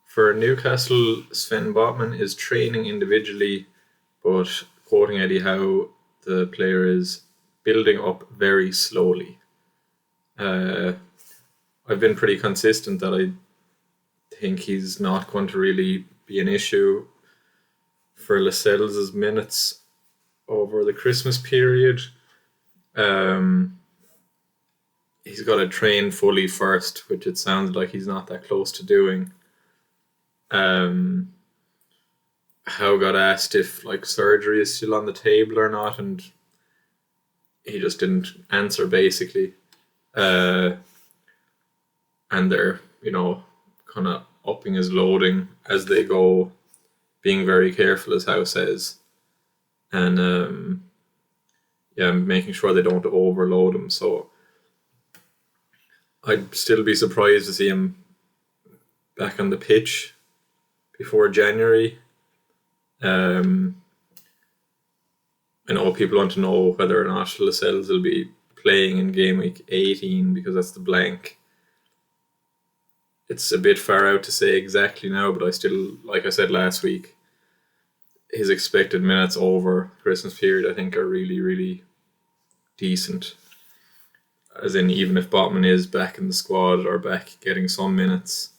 For Newcastle, Sven Botman is training individually, but quoting Eddie Howe, the player is building up very slowly. I've been pretty consistent that I think he's not going to really be an issue for Lascelles' minutes over the Christmas period. He's got to train fully first, which it sounds like he's not that close to doing. Howe got asked if surgery is still on the table or not, and he just didn't answer basically. And they're kind of upping his loading as they go, being very careful, as Howe says, and making sure they don't overload him. So I'd still be surprised to see him back on the pitch before January. I know people want to know whether or not Lascelles will be playing in game week 18 because that's the blank. It's a bit far out to say exactly now, but I still, like I said last week, his expected minutes over Christmas period I think are really, really decent. As in, even if Botman is back in the squad or back getting some minutes,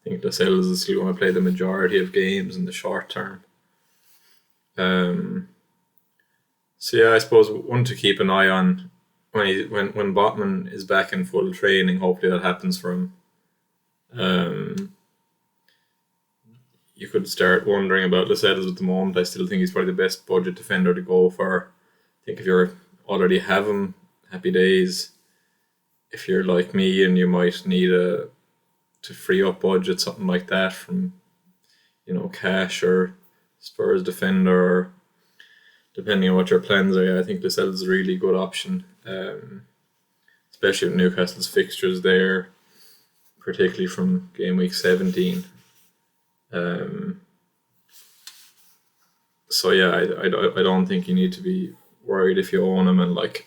I think Lascelles is still going to play the majority of games in the short term. So yeah, I suppose one to keep an eye on when Botman is back in full training. Hopefully that happens for him. You could start wondering about Lascelles at the moment. I still think he's probably the best budget defender to go for. I think if you already have him, happy days. If you're like me and you might need to free up budget, something like that from cash or Spurs defender, or depending on what your plans are, I think Lascelles is a really good option, especially with Newcastle's fixtures there, particularly from game week 17. So yeah, I don't think you need to be worried if you own him, and by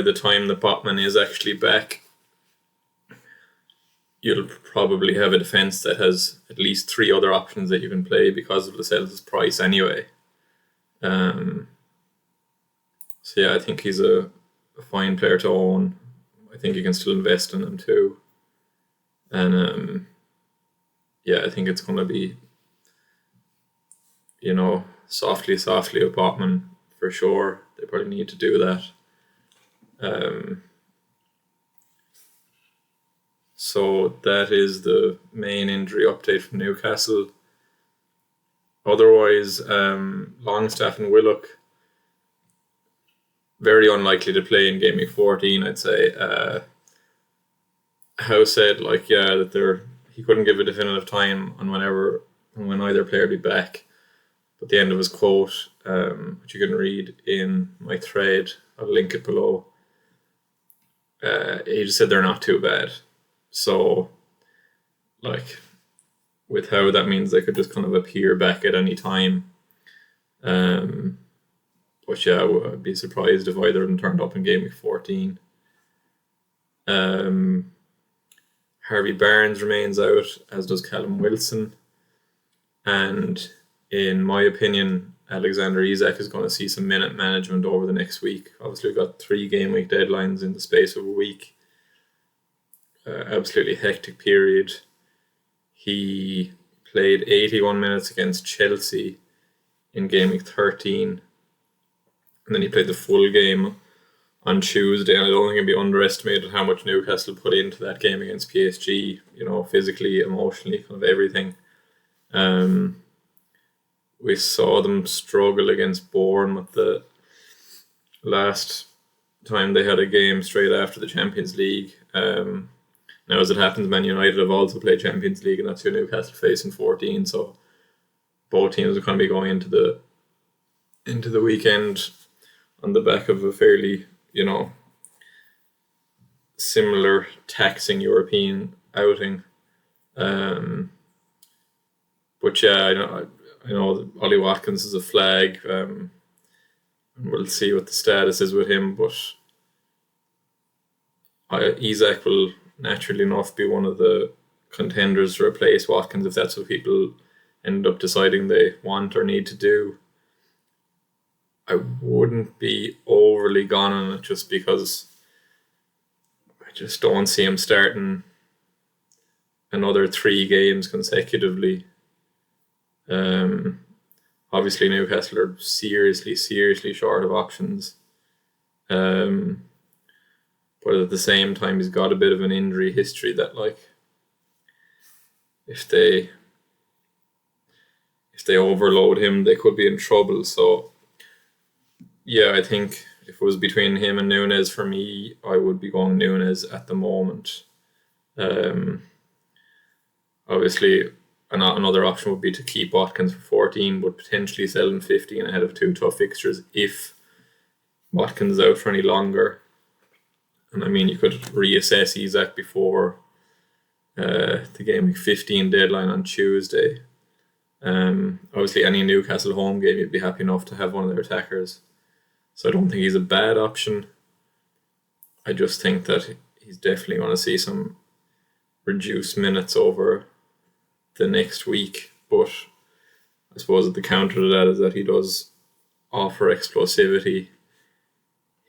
the time the Botman is actually back, you'll probably have a defence that has at least 3 other options that you can play because of Lascelles' price anyway. So yeah, I think he's a fine player to own. I think you can still invest in him too. And I think it's going to be, softly with Botman for sure. They probably need to do that. So that is the main injury update from Newcastle. Otherwise, Longstaff and Willock, very unlikely to play in game week 14, I'd say. Howe said, that he couldn't give a definitive time on when either player would be back. But the end of his quote, which you can read in my thread, I'll link it below. He just said they're not too bad. So, with Howe, that means they could just kind of appear back at any time. But yeah, I'd be surprised if either of them turned up in game week 14. Harvey Barnes remains out, as does Callum Wilson. And in my opinion, Alexander Isak is going to see some minute management over the next week. Obviously, we've got 3 game week deadlines in the space of a week. Absolutely hectic period. He played 81 minutes against Chelsea in game week 13. And then he played the full game on Tuesday. And I don't think it'd be underestimated how much Newcastle put into that game against PSG, physically, emotionally, kind of everything. We saw them struggle against Bournemouth the last time they had a game straight after the Champions League. Now, as it happens, Man United have also played Champions League, and that's who Newcastle face in 14. So both teams are going to be going into the weekend on the back of a fairly, similar taxing European outing. But yeah, I know that Ollie Watkins is a flag. And we'll see what the status is with him, but Isak will naturally enough be one of the contenders to replace Watkins if that's what people end up deciding they want or need to do. I wouldn't be overly gone on it just because I just don't see him starting another 3 games consecutively. Obviously Newcastle are seriously short of options. But at the same time, he's got a bit of an injury history that, like, if they overload him, they could be in trouble. So, yeah, I think if it was between him and Nunes, for me, I would be going Nunes at the moment. Obviously, another option would be to keep Watkins for 14, but potentially sell him 15 ahead of 2 tough fixtures if Watkins is out for any longer. And I mean, you could reassess Isak before the Gameweek 15 deadline on Tuesday. Obviously, any Newcastle home game, you'd be happy enough to have one of their attackers. So I don't think he's a bad option. I just think that he's definitely going to see some reduced minutes over the next week. But I suppose the counter to that is that he does offer explosivity.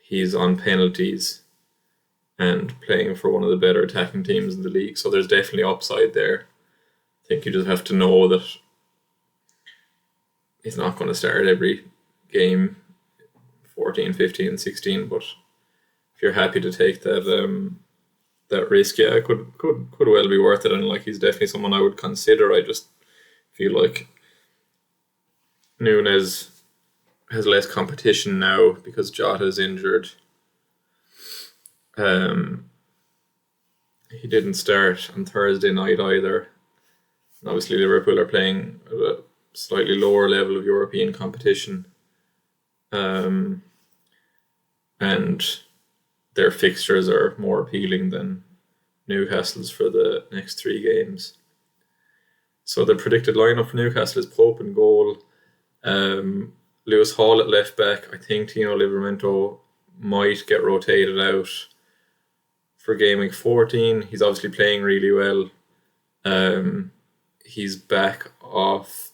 He's on penalties and playing for one of the better attacking teams in the league. So there's definitely upside there. I think you just have to know that he's not going to start every game 14, 15, 16, but if you're happy to take that risk, yeah, it could well be worth it. And like, he's definitely someone I would consider. I just feel like Nunes has less competition now because Jota is injured. He didn't start on Thursday night either. And obviously Liverpool are playing at a slightly lower level of European competition. And their fixtures are more appealing than Newcastle's for the next 3 games. So the predicted lineup for Newcastle is Pope in goal, Lewis Hall at left back. I think Tino Livramento might get rotated out for Gameweek 14. He's obviously playing really well. He's back off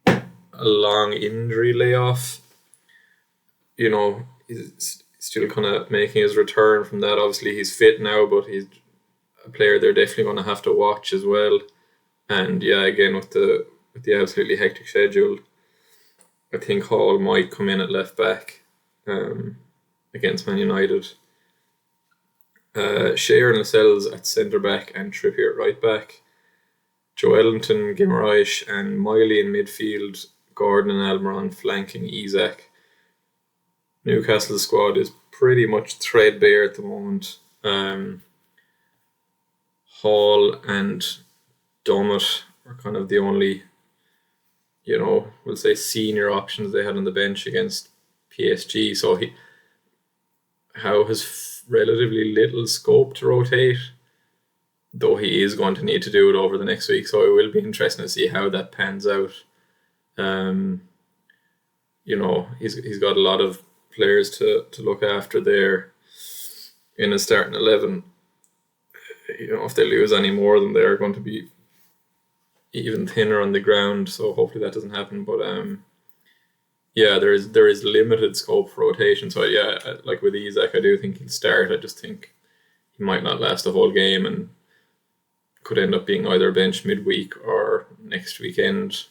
a long injury layoff. You know, he's still kind of making his return from that. Obviously, he's fit now, but he's a player they're definitely going to have to watch as well. And yeah, again, with the absolutely hectic schedule, I think Hall might come in at left back against Man United. Shearer and Lascelles at centre back and Trippier at right back. Joe Ellington, Guimaraes and Miley in midfield. Gordon and Almiron flanking Isak. Newcastle's squad is pretty much threadbare at the moment. Hall and Dummett are kind of the only, we'll say senior options they had on the bench against PSG. So Howe has relatively little scope to rotate, though he is going to need to do it over the next week. So it will be interesting to see how that pans out. He's got a lot of players to look after there in a starting 11. If they lose any more, then they're going to be even thinner on the ground. So hopefully that doesn't happen. But there is limited scope for rotation. So yeah, like with Isak, I do think he'll start. I just think he might not last the whole game and could end up being either bench midweek or next weekend.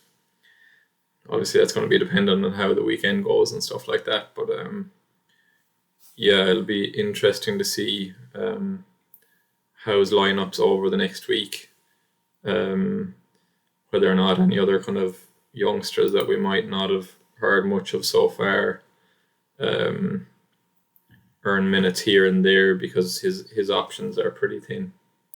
Obviously, that's going to be dependent on how the weekend goes and stuff like that. But it'll be interesting to see Howe's lineups over the next week. Whether or not any other kind of youngsters that we might not have heard much of so far earn minutes here and there, because his options are pretty thin.